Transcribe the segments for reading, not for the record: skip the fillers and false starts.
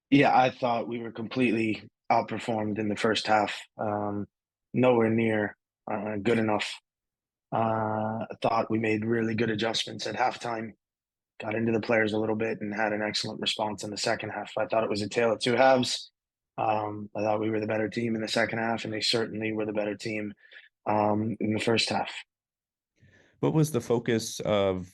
Yeah, I thought we were completely outperformed in the first half. Nowhere near good enough. I thought we made really good adjustments at halftime, got into the players a little bit, and had an excellent response in the second half. I thought it was a tale of two halves. I thought we were the better team in the second half, and they certainly were the better team in the first half. What was the focus of,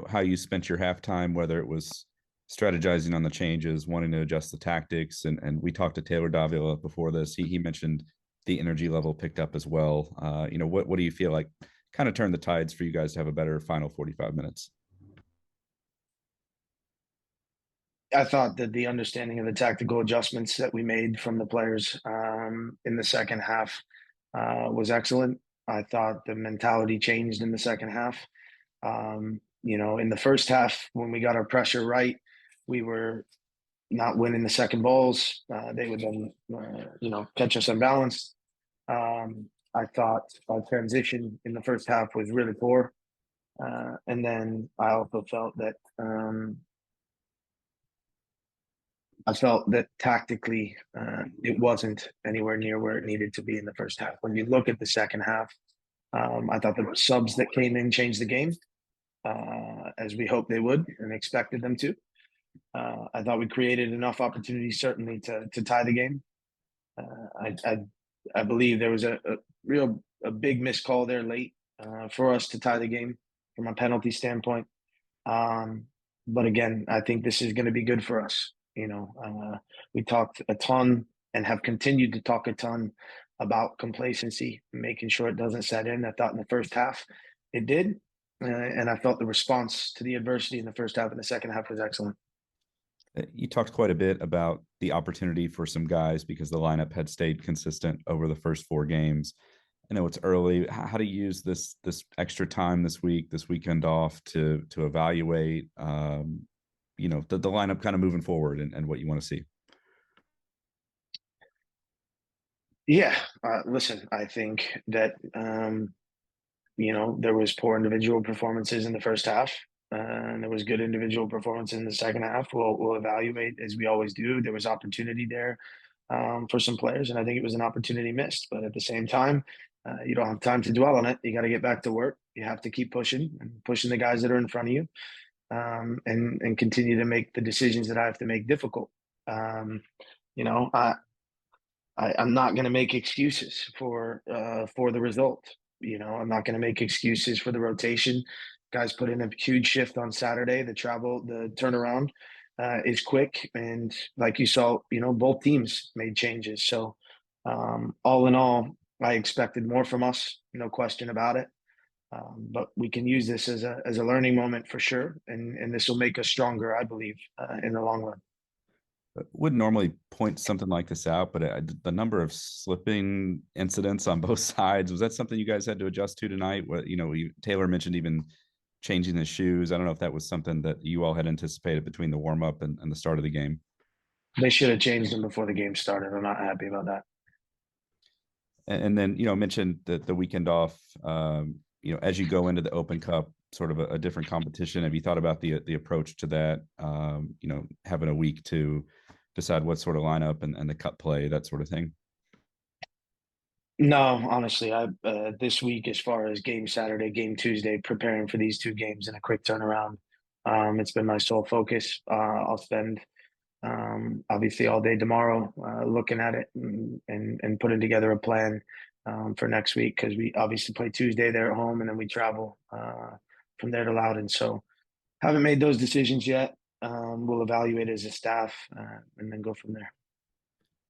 how you spent your halftime, whether it was strategizing on the changes, wanting to adjust the tactics, and we talked to Taylor Davila before this. He mentioned the energy level picked up as well. What do you feel like kind of turned the tides for you guys to have a better final 45 minutes? I thought that the understanding of the tactical adjustments that we made from the players in the second half was excellent. I thought the mentality changed in the second half. In the first half, when we got our pressure right, we were not winning the second balls. They would then, catch us unbalanced. I thought our transition in the first half was really poor. And then I felt that tactically it wasn't anywhere near where it needed to be in the first half. When you look at the second half, I thought the subs that came in changed the game as we hoped they would and expected them to. I thought we created enough opportunities certainly to tie the game. I believe there was a big missed call there late for us to tie the game from a penalty standpoint. But again, I think this is going to be good for us. We talked a ton and have continued to talk a ton about complacency, making sure it doesn't set in. I thought in the first half it did, and I felt the response to the adversity in the first half and the second half was excellent. You talked quite a bit about the opportunity for some guys because the lineup had stayed consistent over the first four games. I know it's early. How to use this extra time this week, this weekend off to evaluate, the lineup kind of moving forward and what you want to see. Yeah, listen, I think that there was poor individual performances in the first half, and there was good individual performance in the second half. We'll evaluate as we always do. There was opportunity there for some players, and I think it was an opportunity missed. But at the same time, you don't have time to dwell on it. You got to get back to work. You have to keep pushing and pushing the guys that are in front of you, and continue to make the decisions that I have to make difficult. Um, you know, I, I'm not going to make excuses for the result. I'm not going to make excuses for the rotation. Guys put in a huge shift on Saturday. The turnaround is quick, and like you saw, both teams made changes. So all in all, I expected more from us, no question about it. But we can use this as a learning moment for sure, and this will make us stronger, I believe, in the long run. Wouldn't normally point something like this out, but the number of slipping incidents on both sides, was that something you guys had to adjust to tonight? What Taylor mentioned even changing the shoes. I don't know if that was something that you all had anticipated between the warm up and the start of the game. They should have changed them before the game started. I'm not happy about that. And then mentioned that the weekend off. As you go into the Open Cup, sort of a different competition. Have you thought about the approach to that? Having a week to decide what sort of lineup and the cut play, that sort of thing. No, honestly, I this week, as far as game Saturday, game Tuesday, preparing for these two games in a quick turnaround, it's been my sole focus. I'll spend obviously all day tomorrow looking at it and putting together a plan for next week because we obviously play Tuesday there at home and then we travel from there to Loudon. So haven't made those decisions yet. We'll evaluate as a staff and then go from there.